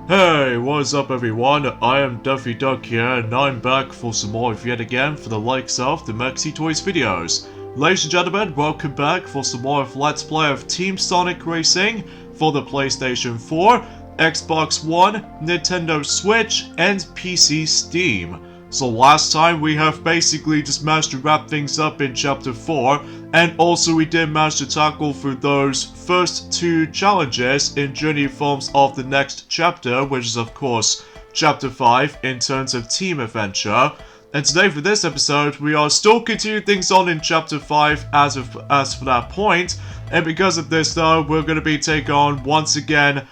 Hey, what's up everyone? I am Duffy Duck here, and I'm back for some more yet again for the likes of the Maxi Toys videos. Ladies and gentlemen, welcome back for some more of Let's Play of Team Sonic Racing for the PlayStation 4, Xbox One, Nintendo Switch, and PC Steam. So last time we have basically just managed to wrap things up in Chapter 4, and also we did manage to tackle through those first two challenges in Journey Forms of the next chapter, which is of course Chapter 5 in terms of Team Adventure. And today for this episode, we are still continuing things on in Chapter 5 as for that point, and because of this though, we're going to be taking on once again,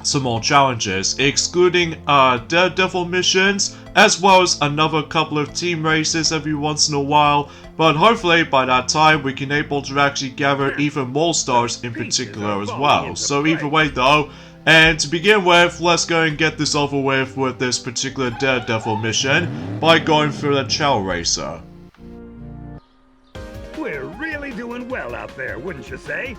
some more challenges, excluding Daredevil missions, as well as another couple of team races every once in a while, but hopefully by that time we can able to actually gather even more stars in particular as well. So either way though, and to begin with, let's go and get this over with this particular Daredevil mission by going through the Chow Racer. We're really doing well out there, wouldn't you say?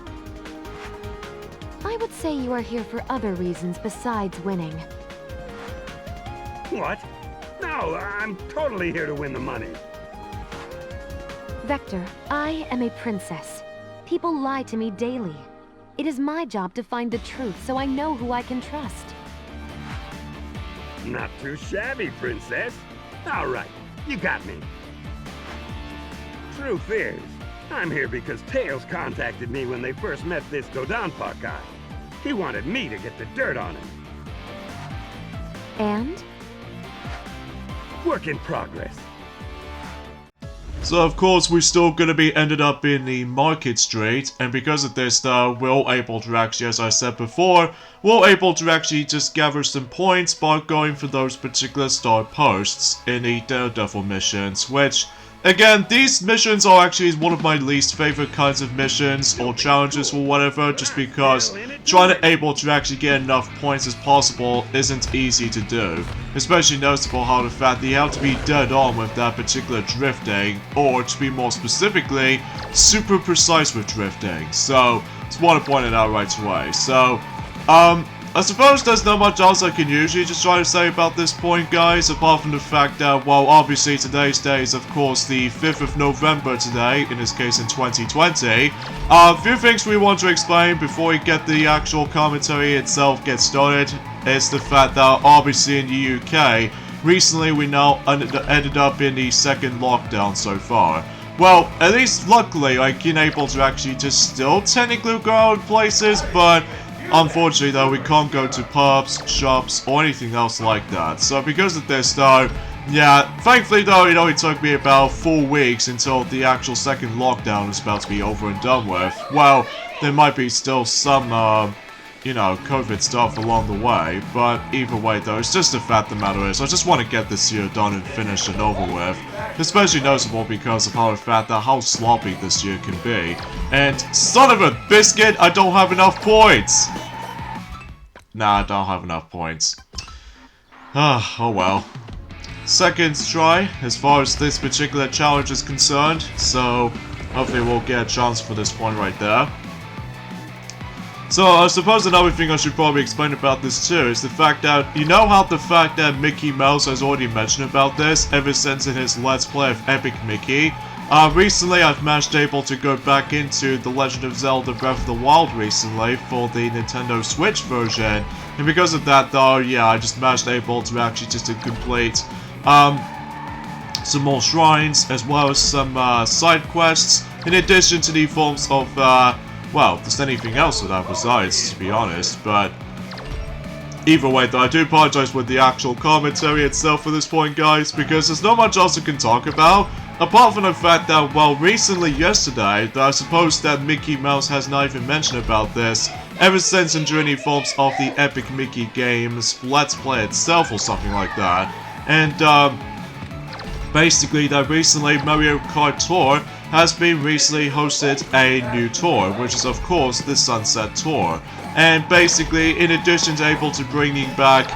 I would say you are here for other reasons besides winning. What? No, I'm totally here to win the money. Vector, I am a princess. People lie to me daily. It is my job to find the truth so I know who I can trust. Not too shabby, princess. All right, you got me. Truth is, I'm here because Tails contacted me when they first met this Dodonpa guy. He wanted me to get the dirt on him. And? Work in progress. So of course we're still going to be ended up in the Market Street, and because of this though, we're able to actually, as I said before, we're able to actually just gather some points by going for those particular star posts in the Daredevil missions, which, again, these missions are actually one of my least favorite kinds of missions or challenges or whatever, just because trying to able to actually get enough points as possible isn't easy to do. Especially noticeable how the fact that you have to be dead on with that particular drifting, or to be more specifically, super precise with drifting. So, just want to point it out right away. So, I suppose there's not much else I can usually just try to say about this point, guys, apart from the fact that, well, obviously today's day is, of course, the 5th of November today, in this case in 2020. A few things we want to explain before we get the actual commentary itself get started is the fact that, obviously in the UK, recently we now ended up in the second lockdown so far. Well, at least luckily, I've been able to actually just still technically go out places, but unfortunately though, we can't go to pubs, shops, or anything else like that. So because of this though, yeah, thankfully though, it took me about 4 weeks until the actual second lockdown is about to be over and done with. Well, there might be still some, COVID stuff along the way, but either way though, it's just the fact of the matter is, I just want to get this year done and finished and over with. Especially noticeable because of how sloppy this year can be. And son of a biscuit, I don't have enough points! Nah, I don't have enough points. Oh well. Second try, as far as this particular challenge is concerned, so hopefully we'll get a chance for this point right there. So, I suppose another thing I should probably explain about this too is the fact that, you know how the fact that Mickey Mouse has already mentioned about this ever since in his Let's Play of Epic Mickey? Recently I've managed able to go back into The Legend of Zelda Breath of the Wild recently for the Nintendo Switch version, and because of that though, yeah, I just managed able to actually just to complete, some more shrines, as well as some, side quests, in addition to the forms of, well, there's anything else with that besides, to be honest, but either way though, I do apologize with the actual commentary itself for this point, guys, because there's not much else I can talk about, apart from the fact that, well, recently yesterday, that I suppose that Mickey Mouse has not even mentioned about this, ever since in Journey Forms of the Epic Mickey games Let's Play itself or something like that, and, basically that recently Mario Kart Tour has been recently hosted a new tour, which is of course the Sunset Tour. And basically, in addition to able to bringing back,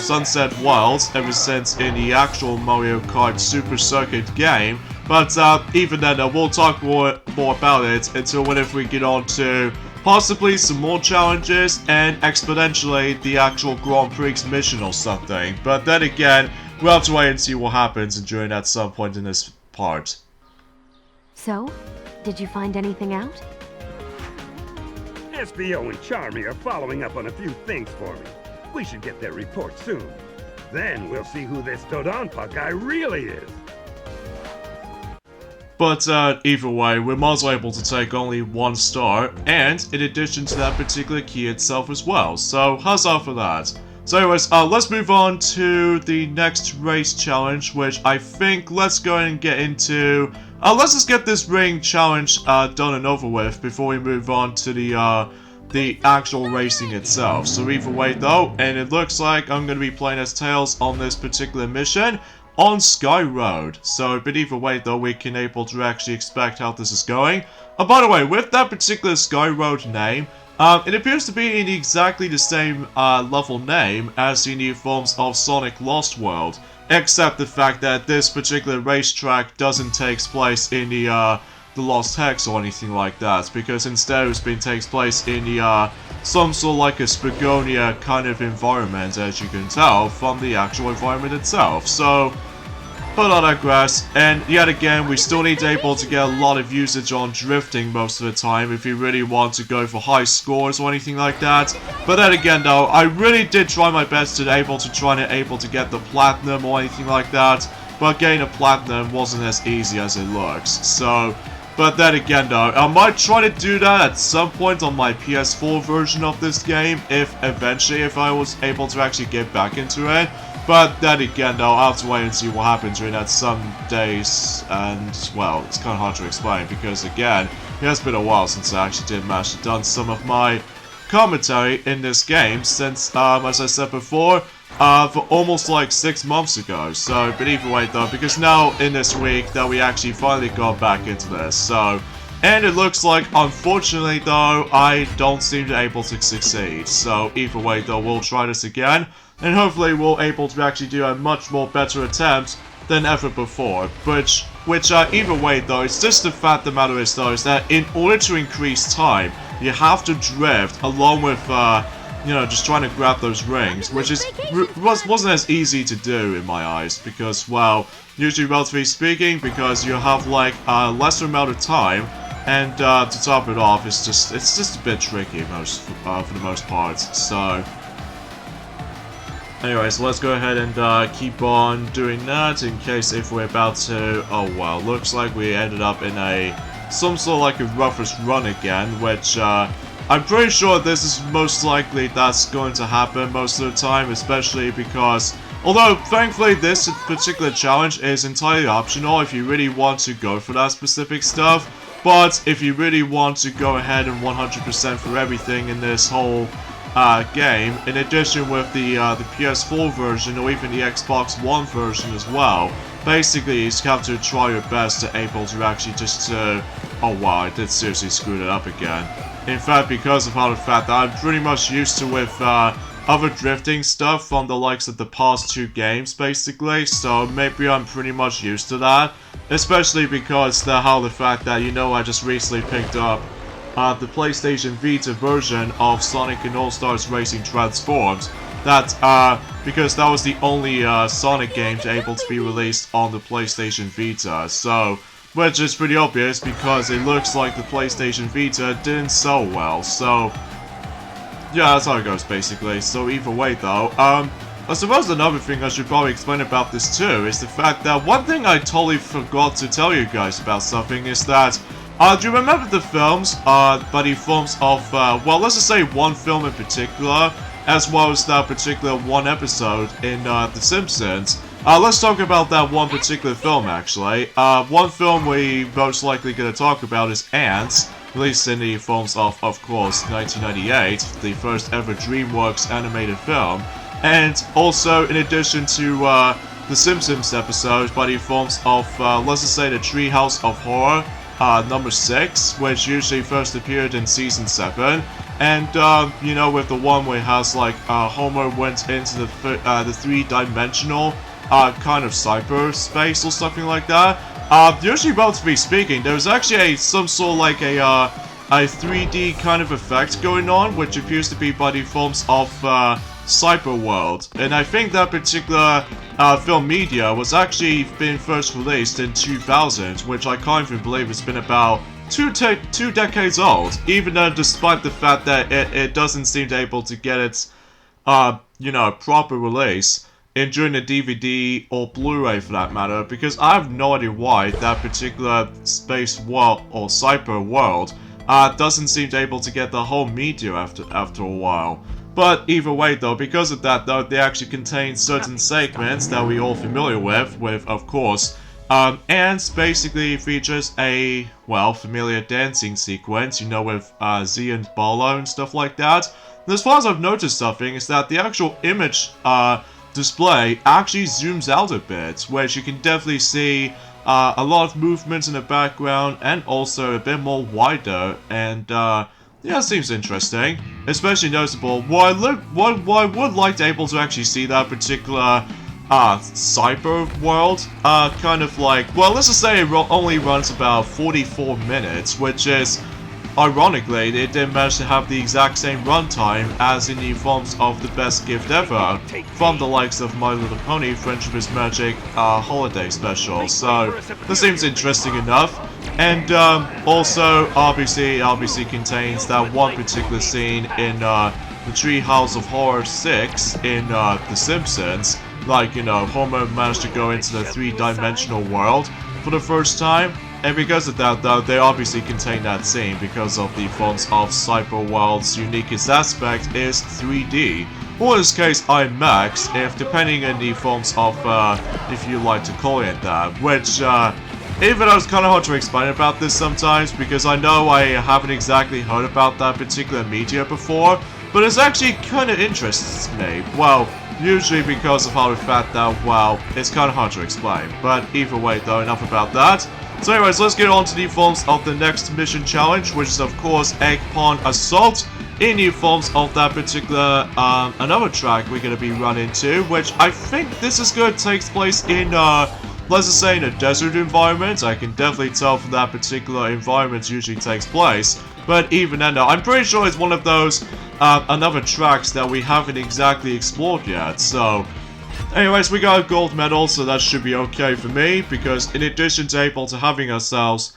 Sunset Wilds ever since in the actual Mario Kart Super Circuit game, but even then, we'll talk more about it until whenever we get on to possibly some more challenges, and exponentially the actual Grand Prix mission or something. But then again, we'll have to wait and see what happens during at some point in this part. So, did you find anything out? SVO and Charmy are following up on a few things for me. We should get their report soon. Then we'll see who this Dodonpa guy really is. But either way, we're also able to take only 1 star, and in addition to that particular key itself as well. So huzzah for that. So anyways, let's move on to the next race challenge, which I think let's go ahead and get into. Let's just get this ring challenge done and over with before we move on to the actual racing itself. So either way though, and it looks like I'm going to be playing as Tails on this particular mission on Sky Road. So, but either way though, we can able to actually expect how this is going. By the way, with that particular Sky Road name, it appears to be in exactly the same level name as the new forms of Sonic Lost World, except the fact that this particular racetrack doesn't take place in the Lost Hex or anything like that, because instead takes place in the some sort of like a Spagonia kind of environment, as you can tell from the actual environment itself. So, but I digress, and yet again, we still need to able to get a lot of usage on drifting most of the time if you really want to go for high scores or anything like that. But then again though, I really did try my best to able to get the platinum or anything like that, but getting a platinum wasn't as easy as it looks. So, but then again though, I might try to do that at some point on my PS4 version of this game, if I was able to actually get back into it. But then again though, I'll have to wait and see what happens during that some days, and well, it's kind of hard to explain because again, it has been a while since I actually did manage to done some of my commentary in this game since, as I said before, for almost like 6 months ago. So, but either way though, because now in this week that we actually finally got back into this, so, and it looks like, unfortunately though, I don't seem to be able to succeed. So either way though, we'll try this again, and hopefully we'll able to actually do a much more better attempt than ever before. Which either way though, it's just the fact of the matter is though, is that in order to increase time, you have to drift along with, you know, just trying to grab those rings, which wasn't as easy to do in my eyes, because, well, usually relatively speaking, because you have like a lesser amount of time, and to top it off, it's just a bit tricky for the most part. So, anyways, let's go ahead and keep on doing that in case if we're about to. Oh well, looks like we ended up in some sort of like a roughest run again, which I'm pretty sure this is most likely that's going to happen most of the time, especially because, although thankfully this particular challenge is entirely optional if you really want to go for that specific stuff, but if you really want to go ahead and 100% for everything in this whole game, in addition with the PS4 version or even the Xbox One version as well, basically you just have to try your best to able to actually just oh wow, I did seriously screw it up again. In fact, because of how the fact that I'm pretty much used to with other drifting stuff from the likes of the past 2 games, basically, so maybe I'm pretty much used to that, especially because how the fact that, you know, I just recently picked up the PlayStation Vita version of Sonic and All-Stars Racing Transformed, that because that was the only Sonic game able to be released on the PlayStation Vita, so, which is pretty obvious because it looks like the PlayStation Vita didn't sell well, so yeah, that's how it goes basically. So either way though, I suppose another thing I should probably explain about this too is the fact that one thing I totally forgot to tell you guys about something is that, do you remember the films, the films of, well, let's just say one film in particular, as well as that particular one episode in The Simpsons. Let's talk about that one particular film actually. One film we most likely going to talk about is Ants, released in the films of course, 1998, the first ever DreamWorks animated film. And also, in addition to the Simpsons episode, by the films of, let's just say, the Treehouse of Horror, number 6, which usually first appeared in season 7. And, you know, with the one where it has, like, Homer went into the 3-dimensional kind of cyberspace or something like that. Usually, relatively speaking, there was actually some sort of like a a 3D kind of effect going on, which appears to be by the forms of Cyber World. And I think that particular film media was actually been first released in 2000, which I can't even believe it's been about two decades old, even though despite the fact that it doesn't seem to able to get its, proper release during the DVD or Blu-ray for that matter, because I have no idea why that particular space world or cyber world doesn't seem to able to get the whole media after a while. But either way though, because of that though, they actually contain certain segments that we all familiar with of course, and basically features a, well, familiar dancing sequence, with Z and Barlow and stuff like that. And as far as I've noticed something is that the actual image display actually zooms out a bit, which you can definitely see a lot of movement in the background and also a bit more wider, and yeah, it seems interesting, especially noticeable. What I would like to able to actually see that particular cyber world, kind of like, well, let's just say it only runs about 44 minutes, which is, ironically, it didn't manage to have the exact same runtime as in the forms of the best gift ever from the likes of My Little Pony Friendship is Magic holiday special. So this seems interesting enough, and also obviously contains that one particular scene in the Treehouse of Horror 6 in The Simpsons. Like, Homer managed to go into the three-dimensional world for the first time. And because of that, though, they obviously contain that scene because of the forms of Cyber World's uniquest aspect is 3D, or in this case IMAX, if depending on the forms of, if you like to call it that, which, even though it's kind of hard to explain about this sometimes, because I know I haven't exactly heard about that particular media before, but it's actually kind of interests me. Well, usually because of how the fact that, well, it's kind of hard to explain. But either way, though, enough about that. So anyways, let's get on to the forms of the next mission challenge, which is of course Egg Pond Assault, in the forms of that particular, another track we're going to be running to, which I think this is going to take place in, let's just say in a desert environment. I can definitely tell from that particular environment usually takes place. But even then, I'm pretty sure it's one of those, another tracks that we haven't exactly explored yet, so... Anyways, we got a gold medal, so that should be okay for me, because in addition to able to having ourselves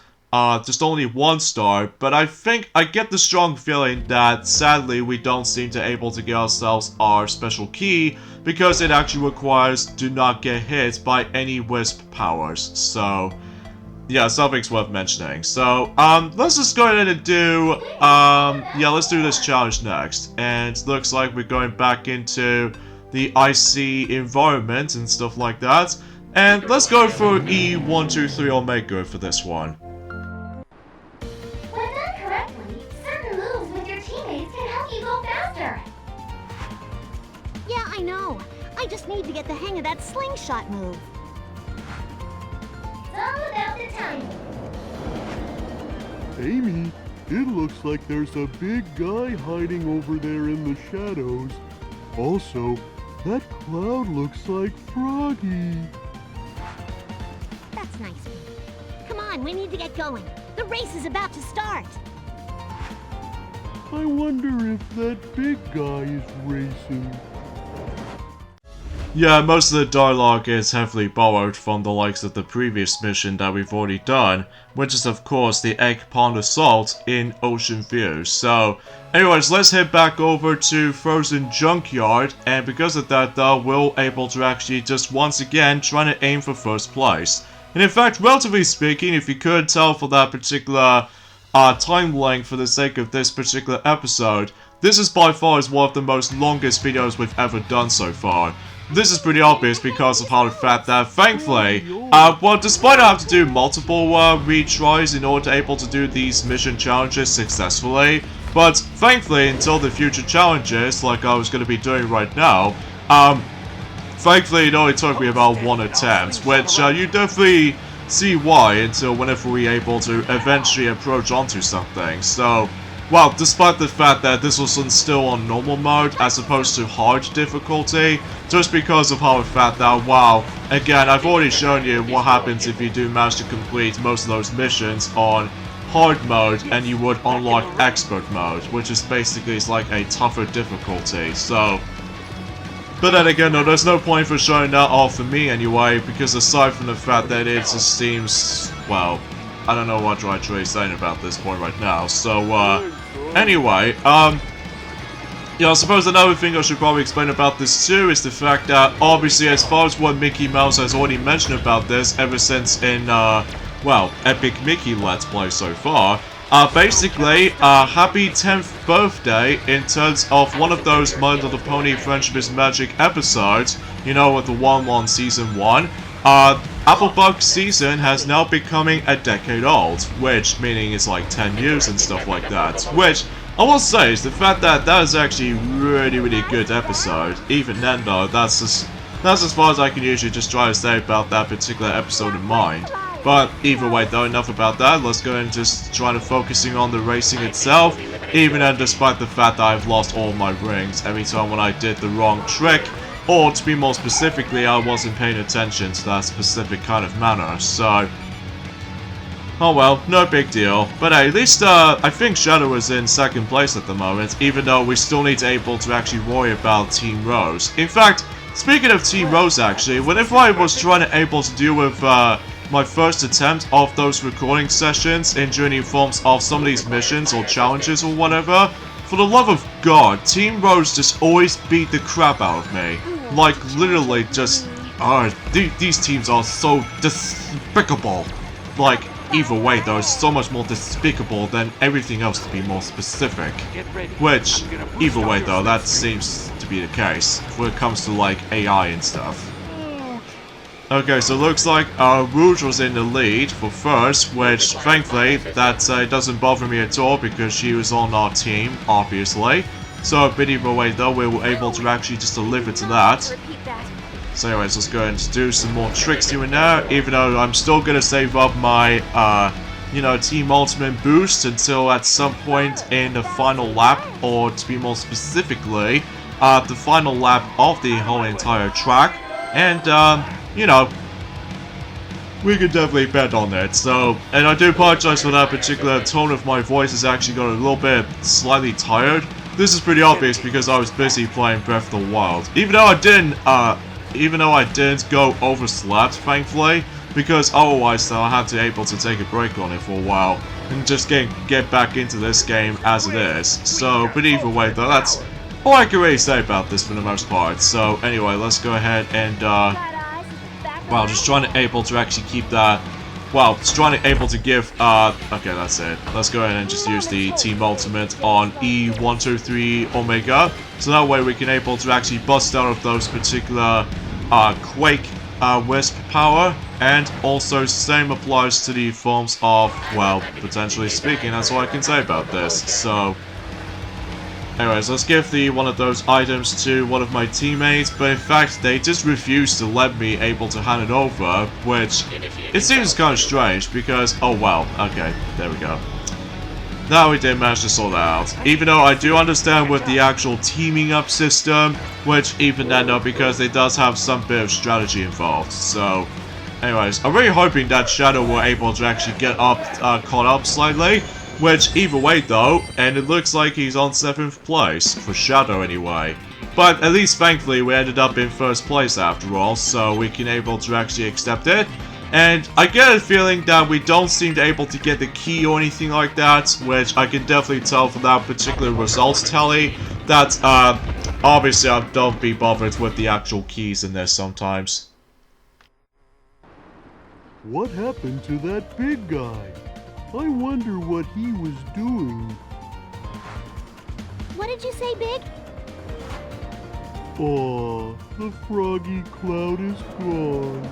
just only 1 star, but I think I get the strong feeling that sadly we don't seem to able to get ourselves our special key, because it actually requires do not get hit by any wisp powers. So yeah, something's worth mentioning. So let's just go ahead and do yeah, let's do this challenge next. And it looks like we're going back into the icy environment and stuff like that. And let's go for E123 Omega for this one. When done correctly, certain moves with your teammates can help you go faster. Yeah, I know. I just need to get the hang of that slingshot move. It's all about the timing. Amy, it looks like there's a big guy hiding over there in the shadows. Also, that cloud looks like Froggy. That's nice. Come on, we need to get going. The race is about to start. I wonder if that big guy is racing. Yeah, most of the dialogue is heavily borrowed from the likes of the previous mission that we've already done, which is of course the Egg Pond Assault in Ocean View. So, anyways, let's head back over to Frozen Junkyard, and because of that though, we're able to actually just once again trying to aim for first place. And in fact, relatively speaking, if you could tell for that particular time length for the sake of this particular episode, this is by far one of the most longest videos we've ever done so far. This is pretty obvious because of how the fact that, thankfully, well, despite I have to do multiple retries in order to able to do these mission challenges successfully, but thankfully, until the future challenges, like I was going to be doing right now, thankfully it only took me about 1 attempt, which you definitely see why until whenever we're able to eventually approach onto something. So, well, despite the fact that this was still on normal mode as opposed to hard difficulty, just because of how the fact that, wow, again, I've already shown you what happens if you do manage to complete most of those missions on hard mode and you would unlock expert mode, which is basically it's like a tougher difficulty, so... But then again, no, there's no point for showing that off for me anyway, because aside from the fact that it just seems, well, I don't know what I'm actually saying about this point right now, so, anyway, yeah, I suppose another thing I should probably explain about this too is the fact that, obviously, as far as what Mickey Mouse has already mentioned about this ever since in, well, Epic Mickey Let's Play so far, basically, happy 10th birthday in terms of one of those My Little Pony Friendship is Magic episodes, you know, with the one on Season 1, Applebug Season has now becoming a decade old, which meaning it's like 10 years and stuff like that, which... I will say is the fact that that is actually really good episode. Even then though, that's as far as I can usually just try to say about that particular episode in mind. But either way though, enough about that. Let's go and just try to focusing on the racing itself. Even then, despite the fact that I've lost all my rings every time when I did the wrong trick. Or to be more specifically, I wasn't paying attention to that specific kind of manner. So... oh well, no big deal. But hey, at least I think Shadow is in second place at the moment, even though we still need to able to actually worry about Team Rose. In fact, speaking of Team Rose actually, whenever I was trying to able to deal with my first attempt of those recording sessions in journey forms of some of these missions or challenges or whatever, for the love of God, Team Rose just always beat the crap out of me. Like literally just, these teams are so despicable. Like, either way though, it's so much more despicable than everything else to be more specific. Which, either way though, that seems to be the case when it comes to like AI and stuff. Okay, so looks like Rouge was in the lead for first, which thankfully that doesn't bother me at all because she was on our team, obviously. So, but either way though, we were able to actually just deliver to that. So anyways, let's go and do some more tricks here and there, even though I'm still gonna save up my, you know, Team Ultimate boost until at some point in the final lap, or to be more specifically, the final lap of the whole entire track, and, you know, we could definitely bet on it, so, and I do apologize for that particular tone of my voice has actually got a little bit slightly tired. This is pretty obvious because I was busy playing Breath of the Wild, even though I didn't go overslept, thankfully, because otherwise I had to able to take a break on it for a while and just get back into this game as it is. So, but either way though, that's all I can really say about this for the most part. So anyway, let's go ahead and, well, just trying to able to actually keep that, well, just trying to able to give, okay, that's it. Let's go ahead and just use the Team Ultimate on E123 Omega, so that way we can able to actually bust out of those particular Quake Wisp power, and also same applies to the forms of, well, potentially speaking, that's all I can say about this. So, anyways, let's give one of those items to one of my teammates, but in fact, they just refused to let me able to hand it over, which, it seems kind of strange, because, oh well, okay, there we go. Now we did manage to sort that out. Even though I do understand with the actual teaming up system, which even then though, because it does have some bit of strategy involved. So, anyways, I'm really hoping that Shadow were able to actually get up, caught up slightly. Which, either way though, and it looks like he's on 7th place, for Shadow anyway. But at least thankfully we ended up in 1st place after all, so we can able to actually accept it. And I get a feeling that we don't seem to able to get the key or anything like that, which I can definitely tell from that particular results tally, that obviously I don't be bothered with the actual keys in there sometimes. What happened to that big guy? I wonder what he was doing. What did you say, Big? Aw, the froggy cloud is gone.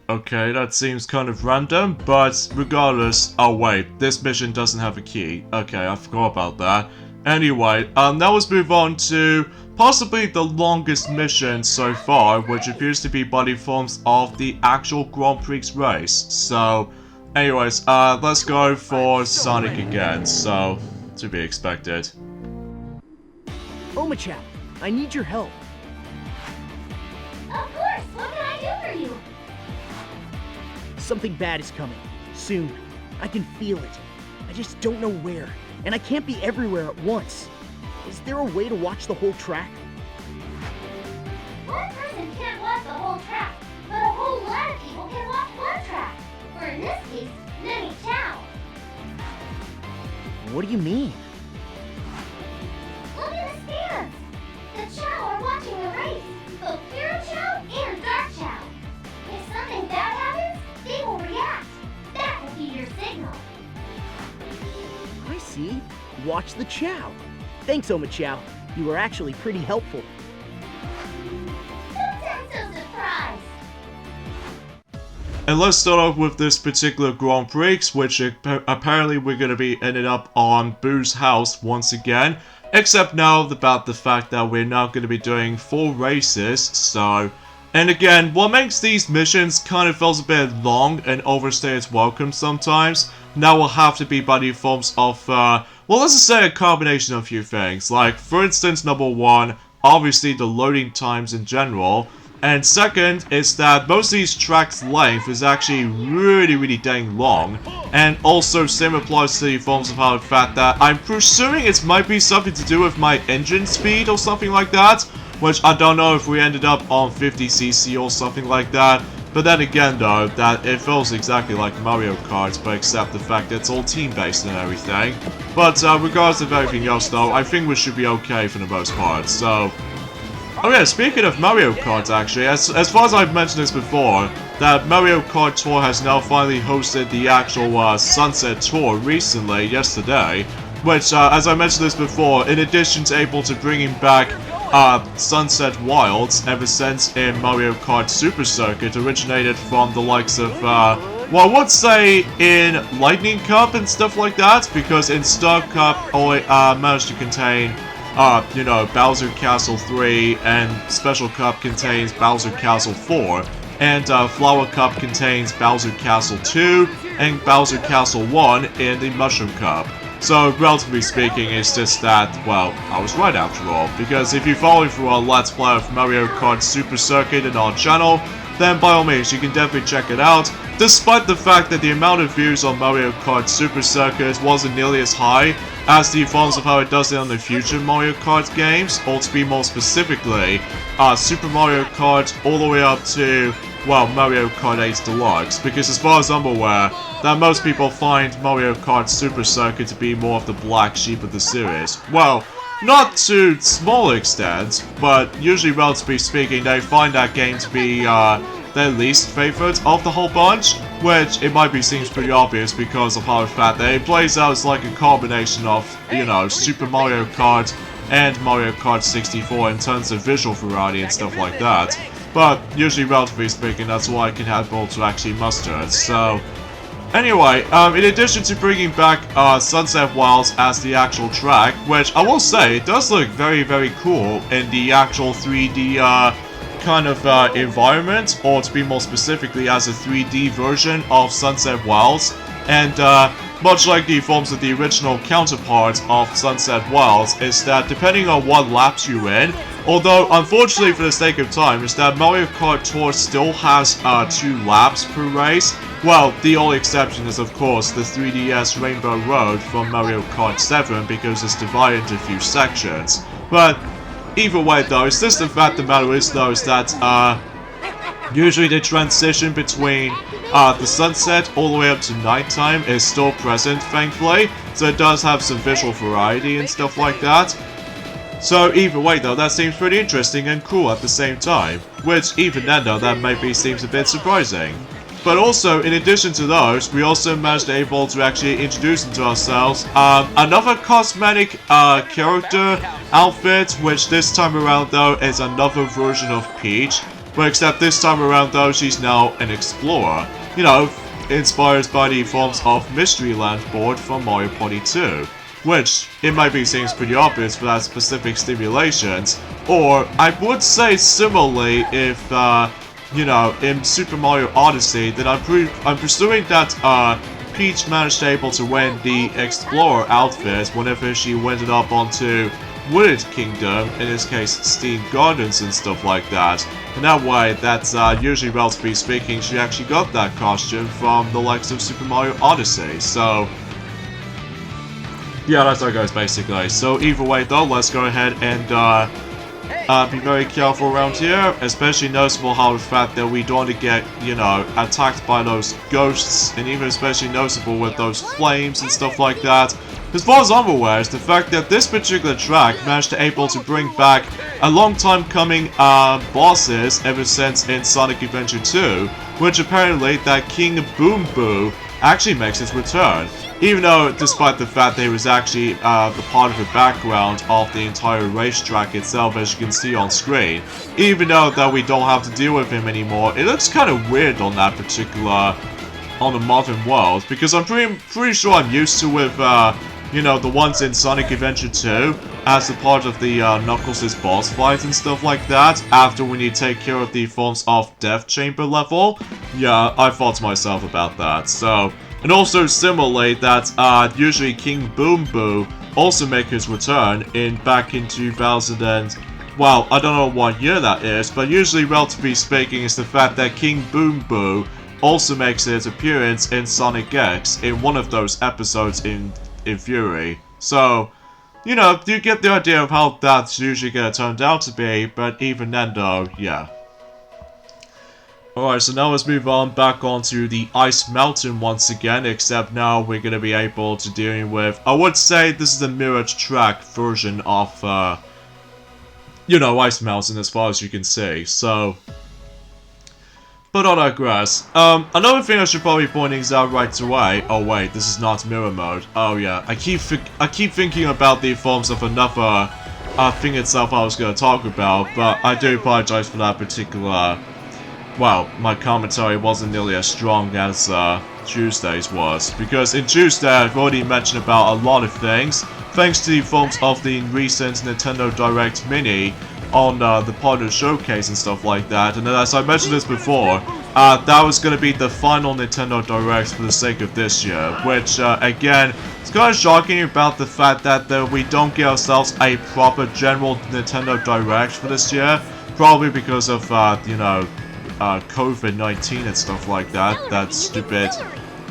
Okay, that seems kind of random, but regardless, oh wait, this mission doesn't have a key. Okay, I forgot about that. Anyway, now let's move on to possibly the longest mission so far, which appears to be body forms of the actual Grand Prix race. So, anyways, let's go for Sonic again, so, to be expected. Omachap, I need your help. Of course, what can I do for you? Something bad is coming. Soon. I can feel it. I just don't know where, and I can't be everywhere at once. Is there a way to watch the whole track? One person can't watch the whole track, but a whole lot of people can watch one track. Or in this case, many Chow. What do you mean? Look at the stands. The Chow are watching the race, both Hero Chow and Dark Chow. If something bad happens, they will react. That will be your signal. I see. Watch the Chow. Thanks, Oma Chow. You were actually pretty helpful. Don't sound so surprised. And let's start off with this particular Grand Prix, which apparently we're going to be ended up on Boo's house once again. Except now about the fact that we're now going to be doing 4 races, so... And again, what makes these missions kind of feels a bit long and overstay its welcome sometimes, now will have to be by the forms of, well, let's just say a combination of a few things. Like, for instance, number 1, obviously the loading times in general. And second is that most of these tracks' length is actually really dang long. And also same applies to the forms of how the fact that I'm presuming it might be something to do with my engine speed or something like that. Which I don't know if we ended up on 50cc or something like that. But then again though, that it feels exactly like Mario Kart, but except the fact that it's all team-based and everything. But regardless of everything else though, I think we should be okay for the most part, so... Oh yeah, speaking of Mario Kart actually, as far as I've mentioned this before, that Mario Kart Tour has now finally hosted the actual Sunset Tour recently, yesterday. Which, as I mentioned this before, in addition to able to bringing back Sunset Wilds ever since in Mario Kart Super Circuit originated from the likes of, well, I would say in Lightning Cup and stuff like that, because in Star Cup only managed to contain, you know, Bowser Castle 3, and Special Cup contains Bowser Castle 4, and Flower Cup contains Bowser Castle 2, and Bowser Castle 1 in the Mushroom Cup. So, relatively speaking, it's just that, well, I was right after all, because if you follow through our Let's Play of Mario Kart Super Circuit in our channel, then by all means, you can definitely check it out, despite the fact that the amount of views on Mario Kart Super Circuit wasn't nearly as high as the forms of how it does it on the future Mario Kart games, or to be more specifically, Super Mario Kart all the way up to, well, Mario Kart 8 Deluxe, because as far as I'm aware, that most people find Mario Kart Super Circuit to be more of the black sheep of the series. Well, not to small extent, but usually, relatively speaking, they find that game to be their least favorite of the whole bunch, which it might be seems pretty obvious because of how the fact that it plays out as like a combination of, you know, Super Mario Kart and Mario Kart 64 in terms of visual variety and stuff like that. But usually, relatively speaking, that's all I can have able to actually muster. So, anyway, in addition to bringing back Sunset Wilds as the actual track, which I will say, it does look very cool in the actual 3D kind of environment, or to be more specifically, as a 3D version of Sunset Wilds. And much like the forms of the original counterpart of Sunset Wilds, is that depending on what laps you're in, although unfortunately for the sake of time, is that Mario Kart Tour still has 2 laps per race. Well, the only exception is of course the 3DS Rainbow Road from Mario Kart 7 because it's divided into a few sections. But either way though, it's just the fact of the matter is though is that usually the transition between the sunset all the way up to nighttime is still present, thankfully, so it does have some visual variety and stuff like that. So either way though, that seems pretty interesting and cool at the same time, which even then though, that maybe seems a bit surprising. But also, in addition to those, we also managed to able to actually introduce into ourselves another cosmetic character outfit, which this time around though is another version of Peach, but except this time around though, she's now an explorer. You know, inspired by the forms of Mystery Land board from Mario Party 2. Which, it might be seems pretty obvious for that specific stimulations, or I would say similarly if, you know, in Super Mario Odyssey, then I'm presuming that, Peach managed to able to win the Explorer outfit whenever she went up onto Wooded Kingdom, in this case Steam Gardens and stuff like that. in that way, that's usually, relatively speaking, she actually got that costume from the likes of Super Mario Odyssey, so... yeah, that's how it goes, basically. So either way, though, let's go ahead and be very careful around here, especially noticeable how the fact that we don't want to get, you know, attacked by those ghosts, and even especially noticeable with those flames and stuff like that. As far as I'm aware, is the fact that this particular track managed to able to bring back a long time coming bosses ever since in Sonic Adventure 2, which apparently that King Boom Boo actually makes his return. Even though, despite the fact that he was actually the part of the background of the entire racetrack itself, as you can see on screen, even though that we don't have to deal with him anymore, it looks kind of weird on that particular, on the modern world, because I'm pretty sure I'm used to with, you know, the ones in Sonic Adventure 2, as a part of the Knuckles' boss fight and stuff like that, after when you take care of the forms of Death Chamber level. Yeah, I thought to myself about that, so... And also, similarly, that usually King Boom Boo also make his return back in 2000 and... well, I don't know what year that is, but usually, relatively speaking, is the fact that King Boom Boo also makes his appearance in Sonic X in one of those episodes in Fury. So, you know, you get the idea of how that's usually gonna turn out to be, but even then though, yeah. Alright, so now let's move on back onto the Ice Mountain once again, except now we're gonna be able to deal with, I would say this is a mirrored track version of, you know, Ice Mountain as far as you can see, so... But I digress. Another thing I should probably point things out right away. Oh wait, this is not mirror mode. Oh yeah, I keep thinking about the forms of another thing itself I was going to talk about, but I do apologize for that particular. Well, my commentary wasn't nearly as strong as Tuesday's was, because in Tuesday I've already mentioned about a lot of things, thanks to the forms of the recent Nintendo Direct Mini on the partner showcase and stuff like that, and then as I mentioned this before, that was going to be the final Nintendo Direct for the sake of this year, which again, it's kind of shocking about the fact that we don't get ourselves a proper general Nintendo Direct for this year, probably because of, you know, COVID-19 and stuff like that stupid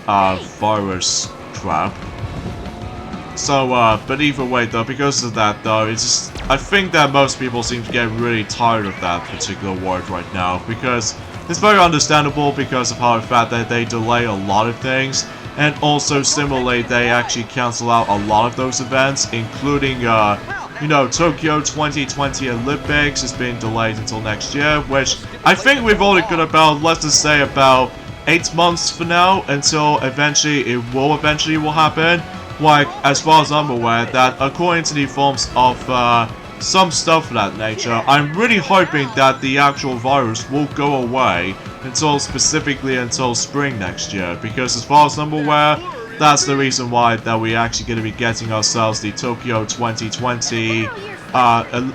virus crap. So, but either way though, because of that though, it's just, I think that most people seem to get really tired of that particular word right now, because it's very understandable because of how the fact that they delay a lot of things, and also similarly, they actually cancel out a lot of those events, including, you know, Tokyo 2020 Olympics is being delayed until next year, which I think we've only got about, let's just say about 8 months for now, until eventually it will happen. Like, as far as I'm aware, that according to the forms of some stuff of that nature, I'm really hoping that the actual virus will go away specifically until spring next year, because as far as I'm aware, that's the reason why that we're actually going to be getting ourselves the Tokyo 2020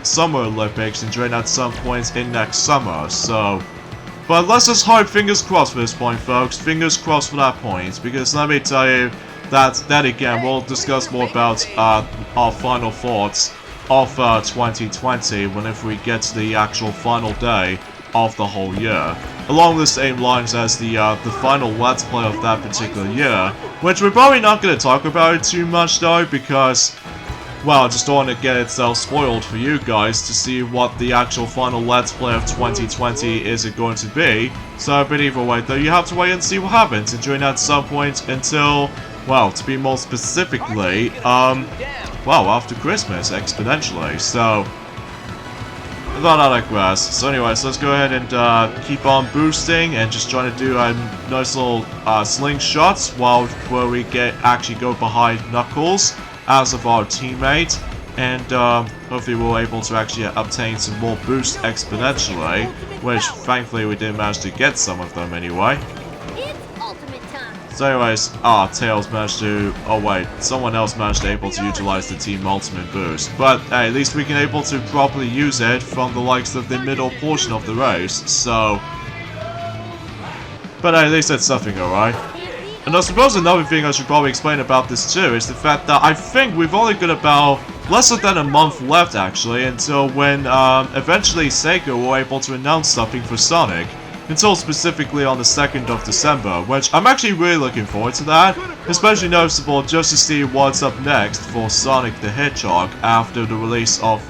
Summer Olympics and during at some point in next summer, so... But let's just hope, fingers crossed for this point, folks, fingers crossed for that point, because let me tell you, that again, we'll discuss more about our final thoughts of 2020 whenever we get to the actual final day of the whole year. Along the same lines as the final Let's Play of that particular year, which we're probably not going to talk about it too much though, because, well, I just don't want to get itself spoiled for you guys to see what the actual final Let's Play of 2020 is going to be. So, but either way though, you have to wait and see what happens, and during at some point until... well, to be more specifically, well, after Christmas, exponentially, so... Without I digress. So anyways, let's go ahead and keep on boosting and just trying to do a nice little slingshots where we actually go behind Knuckles as of our teammate, and hopefully we're able to actually obtain some more boost exponentially, which thankfully we did manage to get some of them anyway. So anyways, Tails managed to... oh wait, someone else managed to able to utilize the Team Ultimate boost. But hey, at least we can able to properly use it from the likes of the middle portion of the race, so... But hey, at least that's something, alright? And I suppose another thing I should probably explain about this too is the fact that I think we've only got about less than a month left actually until when eventually Sega were able to announce something for Sonic. Until specifically on the 2nd of December, which I'm actually really looking forward to that. Especially noticeable just to see what's up next for Sonic the Hedgehog after the release of,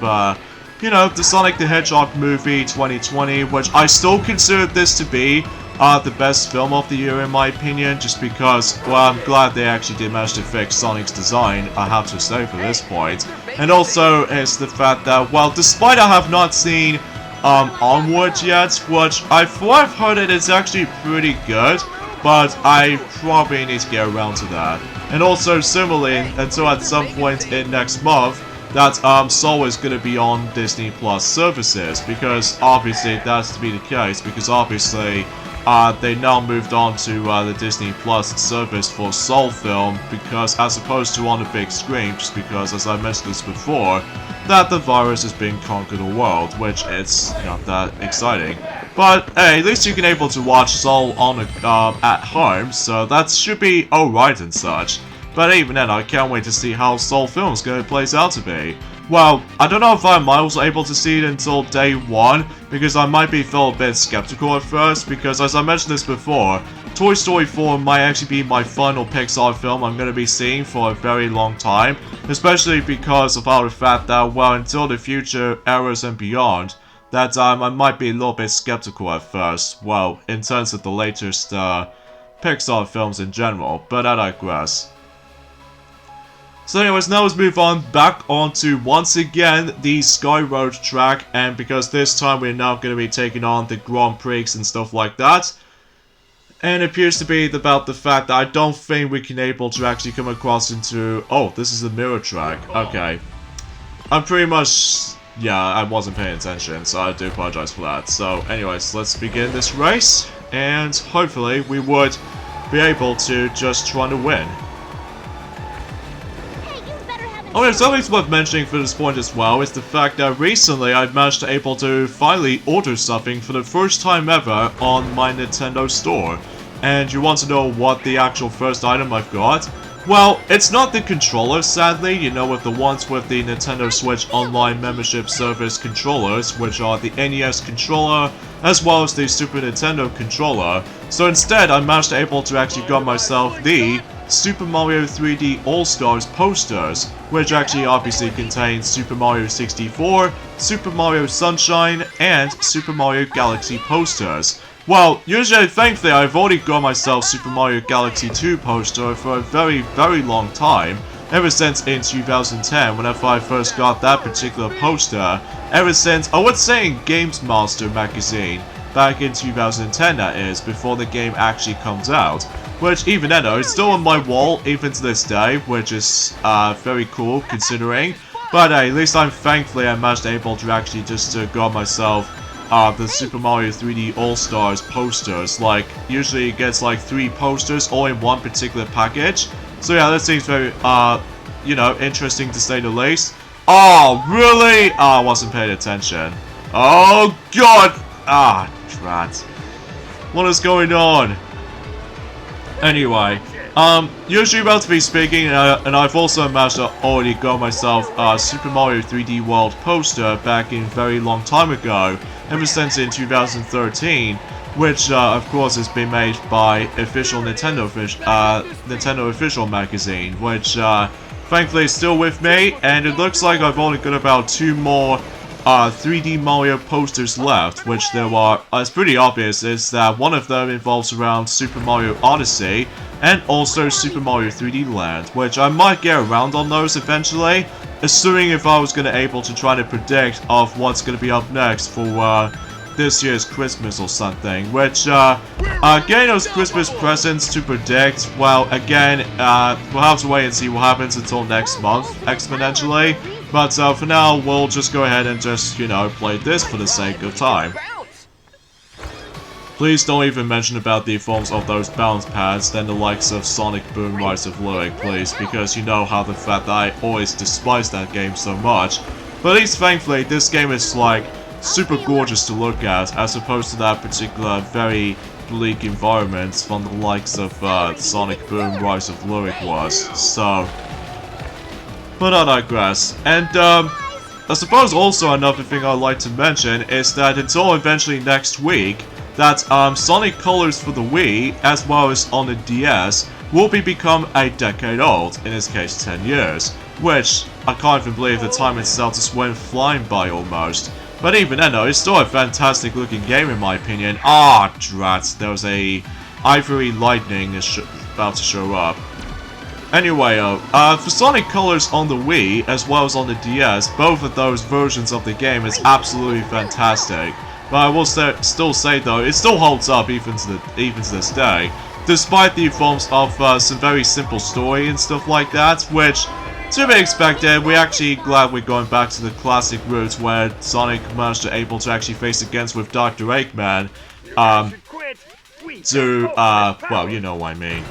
you know, the Sonic the Hedgehog movie 2020, which I still consider this to be the best film of the year in my opinion, just because, well, I'm glad they actually did manage to fix Sonic's design, I have to say for this point. And also is the fact that, well, despite I have not seen Onward yet, which I've heard it is actually pretty good, but I probably need to get around to that. And also, similarly, until at some point in next month, that Soul is going to be on Disney Plus services, because obviously that's to be the case, because obviously they now moved on to the Disney Plus service for Soul film, because as opposed to on the big screen, just because, as I mentioned this before, that the virus has been conquered the world, which it's not that exciting. But hey, at least you can able to watch Soul on at home, so that should be alright and such. But even then, I can't wait to see how Soul Film's going to plays out to be. Well, I don't know if I might also able to see it until day 1, because I might be feel a bit skeptical at first, because as I mentioned this before, Toy Story 4 might actually be my final Pixar film I'm going to be seeing for a very long time, especially because of the fact that, well, until the future eras and beyond, that I might be a little bit skeptical at first, well, in terms of the latest Pixar films in general, but I digress. So anyways, now let's move on back onto, once again, the Sky Road track, and because this time we're now going to be taking on the Grand Prix and stuff like that. And it appears to be about the fact that I don't think we can able to actually come across into... Oh, this is the mirror track. Okay. I'm pretty much... Yeah, I wasn't paying attention, so I do apologize for that. So anyways, let's begin this race, and hopefully we would be able to just try to win. Oh, yeah, something worth mentioning for this point as well is the fact that recently I've managed to able to finally order something for the first time ever on my Nintendo store. And you want to know what the actual first item I've got? Well, it's not the controller, sadly, you know, with the ones with the Nintendo Switch Online Membership Service controllers, which are the NES controller, as well as the Super Nintendo controller. So instead, I managed to able to actually get myself the Super Mario 3D All-Stars posters, which actually obviously contains Super Mario 64, Super Mario Sunshine, and Super Mario Galaxy posters. Well, usually, thankfully, I've already got myself Super Mario Galaxy 2 poster for a very, very long time. Ever since in 2010, whenever I first got that particular poster. Ever since, I would say in Games Master magazine, back in 2010 that is, before the game actually comes out. Which, even then though, it's still on my wall, even to this day, which is very cool considering. But at least I'm thankfully I managed able to actually just got myself the Super Mario 3D All-Stars posters. Like, usually it gets like 3 posters all in one particular package. So yeah, that seems very, you know, interesting to say the least. Oh, really? Oh, I wasn't paying attention. Oh, God! Ah, drat. What is going on? Anyway, usually relatively speaking, and I've also managed to already got myself a Super Mario 3D World poster back in very long time ago, ever since in 2013, which of course has been made by official Nintendo official magazine, which thankfully is still with me, and it looks like I've only got about 2 more 3D Mario posters left, which there are, it's pretty obvious, is that one of them involves around Super Mario Odyssey, and also Super Mario 3D Land, which I might get around on those eventually, assuming if I was going to able to try to predict of what's going to be up next for this year's Christmas or something, which, getting those Christmas presents to predict, well, again, we'll have to wait and see what happens until next month, exponentially. But for now, we'll just go ahead and just, you know, play this for the sake of time. Please don't even mention about the forms of those bounce pads than the likes of Sonic Boom Rise of Lyric, please, because you know how the fact that I always despise that game so much. But at least thankfully, this game is like super gorgeous to look at, as opposed to that particular very bleak environment from the likes of Sonic Boom Rise of Lyric was, so... But I digress. And I suppose also another thing I'd like to mention is that until eventually next week, that Sonic Colors for the Wii, as well as on the DS, will become a decade old, in this case 10 years, which I can't even believe the time itself just went flying by almost. But even then though, it's still a fantastic looking game in my opinion. Ah, drat, there was a Ivory Lightning about to show up. Anyway, for Sonic Colors on the Wii, as well as on the DS, both of those versions of the game is absolutely fantastic. But I will still say though, it still holds up even to this day. Despite the forms of some very simple story and stuff like that, which, to be expected, we're actually glad we're going back to the classic roots where Sonic managed to able to actually face against with Dr. Eggman, well, you know what I mean.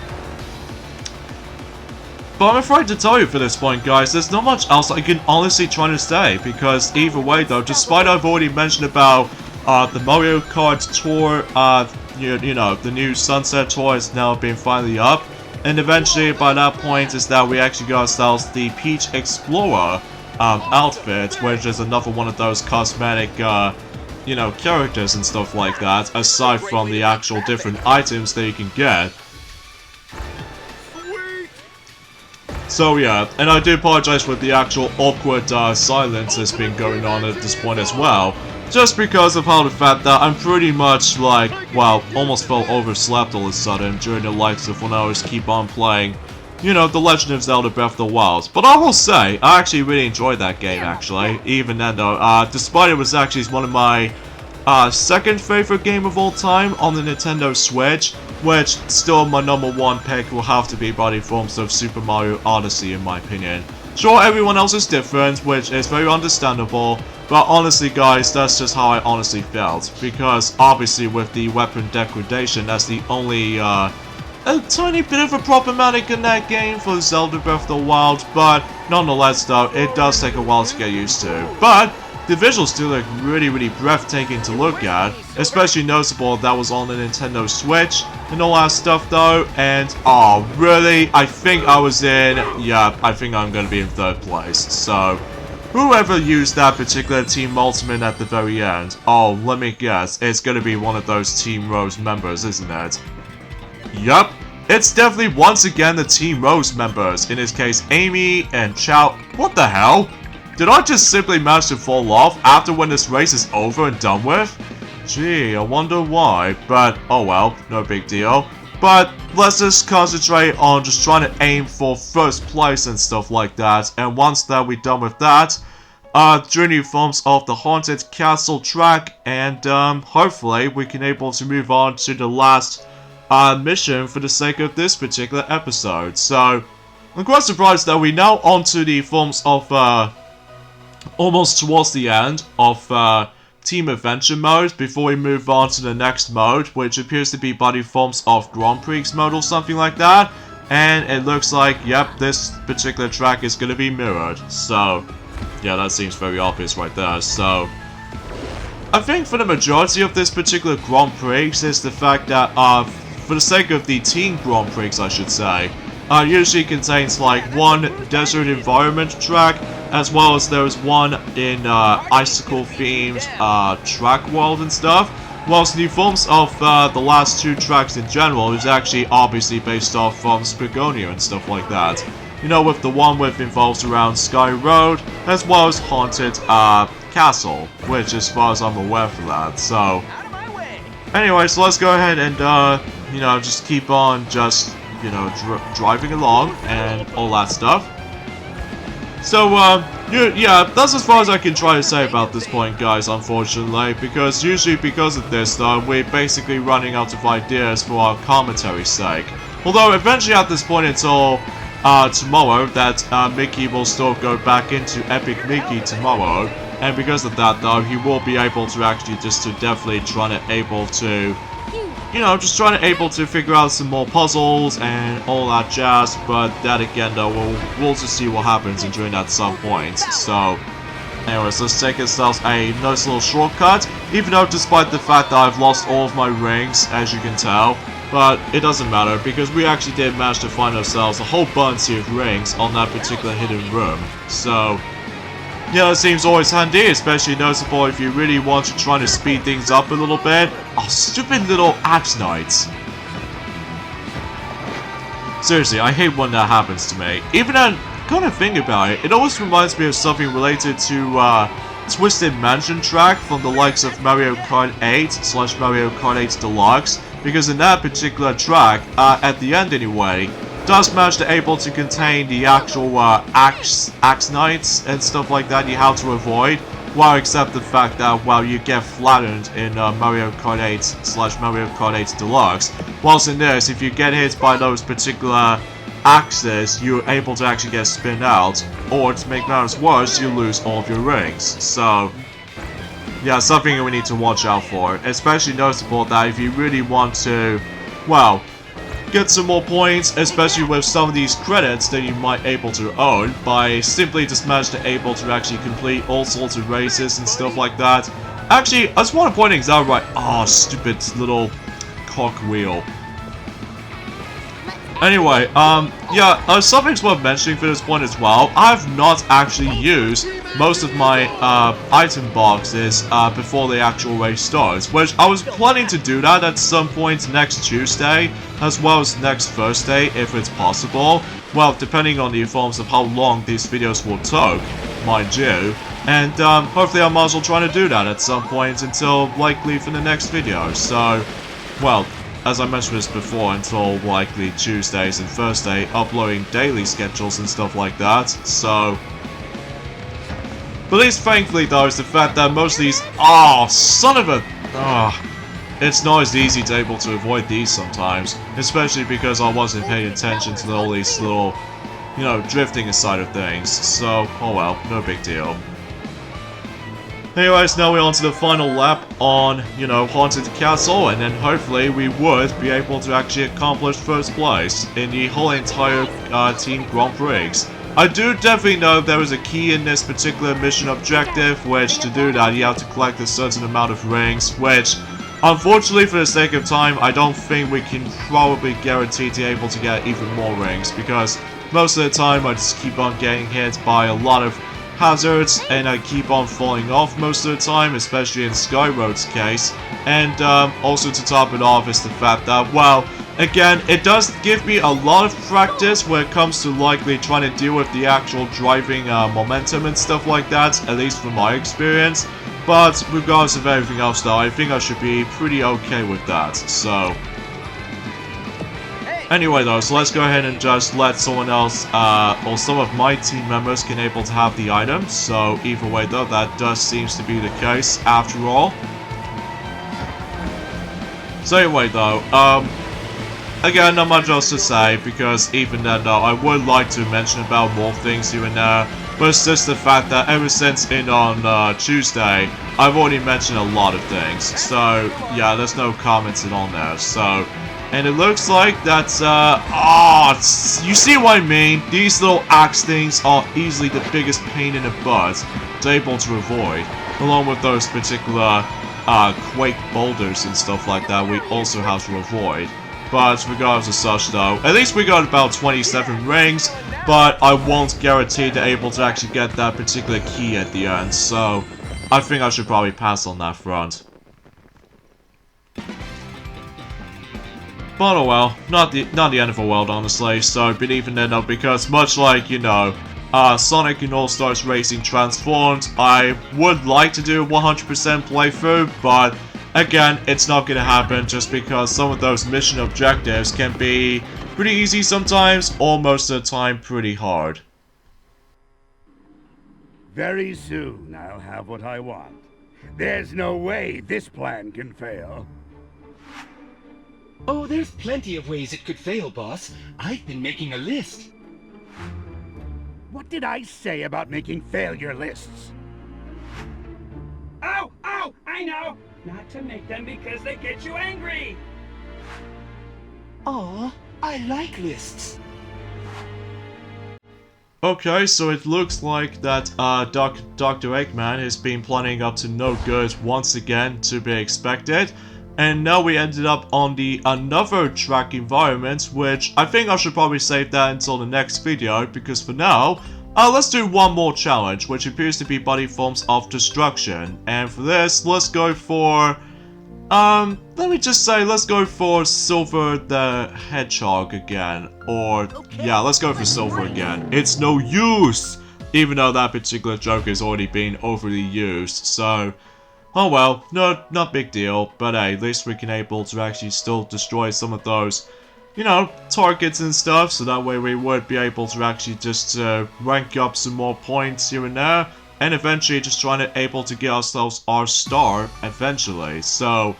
But I'm afraid to tell you for this point, guys, there's not much else I can honestly try to say, because either way though, despite I've already mentioned about the Mario Kart Tour, you know, the new Sunset Tour has now been finally up, and eventually by that point is that we actually got ourselves the Peach Explorer outfit, which is another one of those cosmetic, you know, characters and stuff like that, aside from the actual different items that you can get. So yeah, and I do apologize for the actual awkward silence that's been going on at this point as well. Just because of how the fact that I'm pretty much like, well, almost felt overslept all of a sudden during the likes of when I was keep on playing, you know, The Legend of Zelda Breath of the Wild. But I will say, I actually really enjoyed that game actually, even then though, despite it was actually one of my second favorite game of all time on the Nintendo Switch, which still my #1 pick will have to be by the forms of Super Mario Odyssey in my opinion. Sure, everyone else is different, which is very understandable, but honestly guys, that's just how I honestly felt, because obviously with the weapon degradation, that's the only a tiny bit of a problematic in that game for Zelda Breath of the Wild, but nonetheless though, it does take a while to get used to. But the visuals do look really breathtaking to look at, especially noticeable that was on the Nintendo Switch and all that stuff though, and oh really, I think I was in, yeah, I think I'm gonna be in 3rd place, so whoever used that particular Team Ultimate at the very end, oh let me guess, it's gonna be one of those Team Rose members, isn't it? Yup, it's definitely once again the Team Rose members, in this case Amy and Chow. What the hell? Did I just simply manage to fall off after when this race is over and done with? Gee, I wonder why, but oh well, no big deal. But let's just concentrate on just trying to aim for 1st place and stuff like that, and once that we're done with that, journey forms of the Haunted Castle track, and hopefully we can able to move on to the last mission for the sake of this particular episode. So, I'm quite surprised that we're now onto the forms of almost towards the end of Team Adventure mode before we move on to the next mode, which appears to be by the forms of Grand Prix mode or something like that. And it looks like, yep, this particular track is going to be mirrored. So, yeah, that seems very obvious right there. So, I think for the majority of this particular Grand Prix is the fact that, for the sake of the Team Grand Prix, I should say, usually contains like one desert environment track, as well as there's one in icicle themed track world and stuff, whilst the forms of the last 2 tracks in general is actually obviously based off from Spagonia and stuff like that. You know, with the one with involves around Sky Road, as well as Haunted Castle, which as far as I'm aware for that, so... Anyway, so let's go ahead and, you know, just keep on just, you know, driving along and all that stuff. So, yeah, that's as far as I can try to say about this point, guys, unfortunately, because usually because of this, though, we're basically running out of ideas for our commentary's sake. Although, eventually at this point until tomorrow, that Mickey will still go back into Epic Mickey tomorrow, and because of that, though, he will be able to actually just to definitely trying to able to, you know, just trying to able to figure out some more puzzles and all that jazz, but that again though, we'll just see what happens during that some point. So, anyways, let's take ourselves a nice little shortcut, Even though despite the fact that I've lost all of my rings, as you can tell. But it doesn't matter, because we actually did manage to find ourselves a whole bunch of rings on that particular hidden room. So, yeah, it seems always handy, especially noticeable if you really want to try to speed things up a little bit. Oh, stupid little axe knights. Seriously, I hate when that happens to me. Even then, kind of think about it, it always reminds me of something related to, Twisted Mansion track from the likes of Mario Kart 8 / Mario Kart 8 Deluxe, because in that particular track, at the end anyway, does manage to able to contain the actual axe knights and stuff like that you have to avoid, while except the fact that, well, you get flattened in Mario Kart 8 / Mario Kart 8 Deluxe, whilst in this, if you get hit by those particular axes, you're able to actually get spin out, or to make matters worse, you lose all of your rings. So, yeah, something we need to watch out for. Especially noticeable that if you really want to, well, get some more points, especially with some of these credits that you might able to earn by simply just manage to able to actually complete all sorts of races and stuff like that. Actually, I just want to point things out right. Oh, stupid little cock wheel. Anyway, yeah, something's worth mentioning for this point as well. I've not actually used most of my item boxes before the actual race starts, which I was planning to do that at some point next Tuesday, as well as next Thursday, if it's possible. Well, depending on the forms of how long these videos will take, mind you. And hopefully I might as well try to do that at some point until likely for the next video. So, well, as I mentioned this before, until likely Tuesdays and Thursday, uploading daily schedules and stuff like that, so... But at least thankfully though is the fact that most of these... Oh, son of a... it's not as easy to able to avoid these sometimes, especially because I wasn't paying attention to all these little, you know, drifting aside of things, so, oh well, no big deal. Anyways, now we're on to the final lap on, you know, Haunted Castle, and then hopefully we would be able to actually accomplish first place in the whole entire Team Grand Prix. I do definitely know there is a key in this particular mission objective, which to do that you have to collect a certain amount of rings, which, unfortunately for the sake of time, I don't think we can probably guarantee to be able to get even more rings, because most of the time I just keep on getting hit by a lot of hazards, and I keep on falling off most of the time, especially in Skyroad's case. And also to top it off is the fact that, well, again, it does give me a lot of practice when it comes to likely trying to deal with the actual driving momentum and stuff like that, at least from my experience. But regardless of everything else though, I think I should be pretty okay with that, so... Anyway though, so let's go ahead and just let someone else, or some of my team members can able to have the items. So either way though, that does seems to be the case after all. So anyway though, again, not much else to say, because even then though, I would like to mention about more things here and there. But it's just the fact that ever since on Tuesday, I've already mentioned a lot of things. So yeah, there's no comments on there, so... And it looks like that's, you see what I mean? These little axe things are easily the biggest pain in the butt to able to avoid, along with those particular, quake boulders and stuff like that we also have to avoid. But regardless of such though, at least we got about 27 rings, but I won't guarantee to able to actually get that particular key at the end, so I think I should probably pass on that front. But oh well, not the end of the world honestly, so but even then though, because much like, you know, Sonic and All-Stars Racing Transformed, I would like to do a 100% playthrough, but again, it's not gonna happen just because some of those mission objectives can be pretty easy sometimes, or most of the time pretty hard. Very soon I'll have what I want. There's no way this plan can fail. Oh, there's plenty of ways it could fail, boss. I've been making a list. What did I say about making failure lists? Oh, I know! Not to make them because they get you angry! Aw, I like lists. Okay, so it looks like that Dr. Eggman has been planning up to no good once again, to be expected. And now we ended up on the another track environment, which I think I should probably save that until the next video, because for now, let's do one more challenge, which appears to be Body Forms of Destruction. And for this, let's go for... let me just say, let's go for Silver the Hedgehog again. Or, yeah, let's go for Silver again. It's no use! Even though that particular joke has already been overly used, so... Oh well, no, not big deal, but hey, at least we can able to actually still destroy some of those, you know, targets and stuff, so that way we would be able to actually just rank up some more points here and there, and eventually just trying to able to get ourselves our star eventually, so...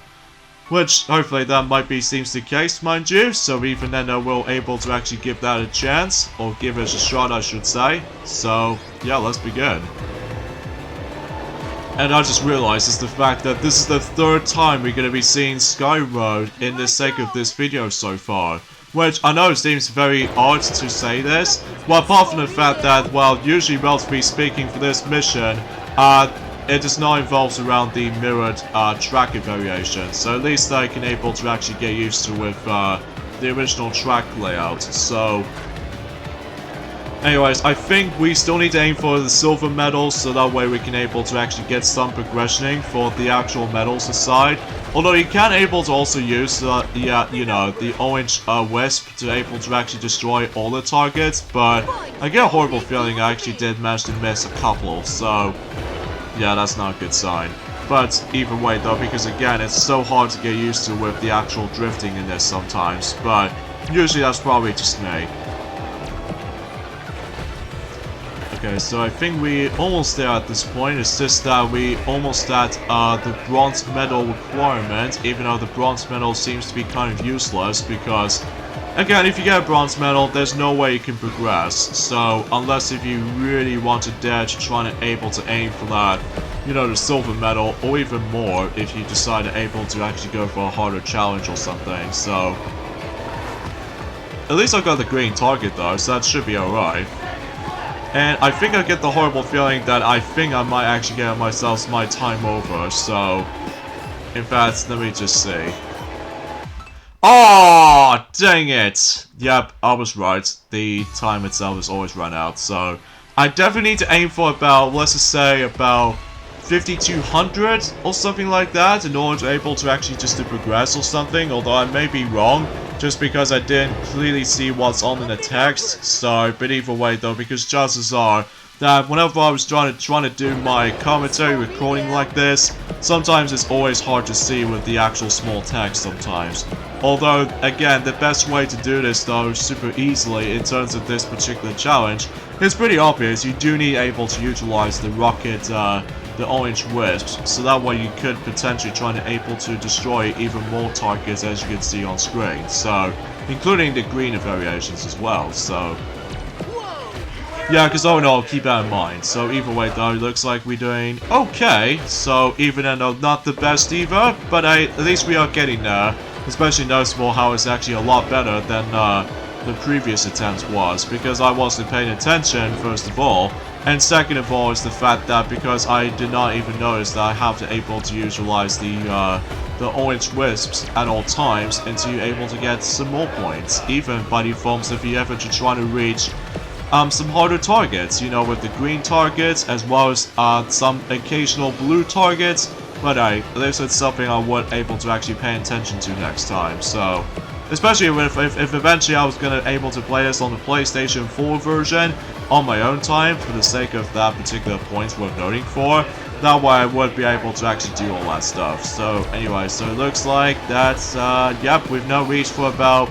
Which, hopefully that might be seems the case, mind you, so even then we'll able to actually give that a chance, or give it a shot I should say, so yeah, let's begin. And I just realized is the fact that this is the third time we're going to be seeing Sky Road in the sake of this video so far. Which I know seems very odd to say this, well apart from the fact that, well, usually relatively speaking for this mission, it does not involve around the mirrored track variation, so at least I can able to actually get used to with the original track layout, so... Anyways, I think we still need to aim for the silver medals, so that way we can able to actually get some progressioning for the actual medals aside. Although you can able to also use the orange wisp to able to actually destroy all the targets, but I get a horrible feeling I actually did manage to miss a couple, so yeah, that's not a good sign. But either way though, because again, it's so hard to get used to with the actual drifting in this sometimes, but usually that's probably just me. Okay, so I think we almost there at this point. It's just that we almost at the bronze medal requirement, even though the bronze medal seems to be kind of useless because, again, if you get a bronze medal, there's no way you can progress. So unless if you really want to dare to try and able to aim for that, you know, the silver medal, or even more if you decide to able to actually go for a harder challenge or something. So at least I got the green target though, so that should be alright. And I think I get the horrible feeling that I think I might actually get myself my time over, so... In fact, let me just see. Oh, dang it! Yep, I was right. The time itself has always run out, so... I definitely need to aim for about, let's just say, about 5200 or something like that in order to able to actually just to progress or something, although I may be wrong. Just because I didn't clearly see what's on in the text, so, but either way though, because chances are that whenever I was trying to do my commentary recording like this, sometimes it's always hard to see with the actual small text sometimes. Although, again, the best way to do this though, super easily in terms of this particular challenge, is pretty obvious. You do need able to utilize the rocket, the orange wisps, so that way you could potentially try to able to destroy even more targets as you can see on screen, so including the green variations as well, so yeah, because oh no, keep that in mind. So either way though, it looks like we're doing okay, so even though not the best either, but at least we are getting there, especially noticeable how it's actually a lot better than the previous attempt was, because I wasn't paying attention first of all. And second of all is the fact that because I did not even notice that I have to able to utilize the orange wisps at all times until you're able to get some more points, even by default if you ever to try to reach some harder targets, you know, with the green targets as well as some occasional blue targets. But at least it's something I would able to actually pay attention to next time. So especially if eventually I was gonna able to play this on the PlayStation 4 version on my own time for the sake of that particular points worth noting for, that way I would be able to actually do all that stuff. So anyway, so it looks like that's yep, we've now reached for about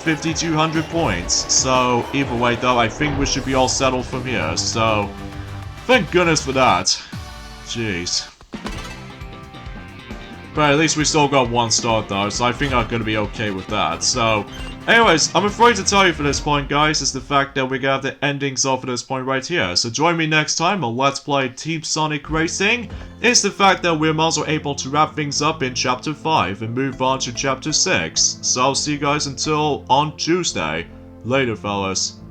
5200 points. So either way though, I think we should be all settled from here, so thank goodness for that. Jeez. But at least we still got one star though, so I think I'm gonna be okay with that. So, anyways, I'm afraid to tell you for this point, guys, is the fact that we're gonna have the endings off at this point right here. So join me next time on Let's Play Team Sonic Racing. It's the fact that we're also able to wrap things up in Chapter 5 and move on to Chapter 6. So I'll see you guys until on Tuesday. Later, fellas.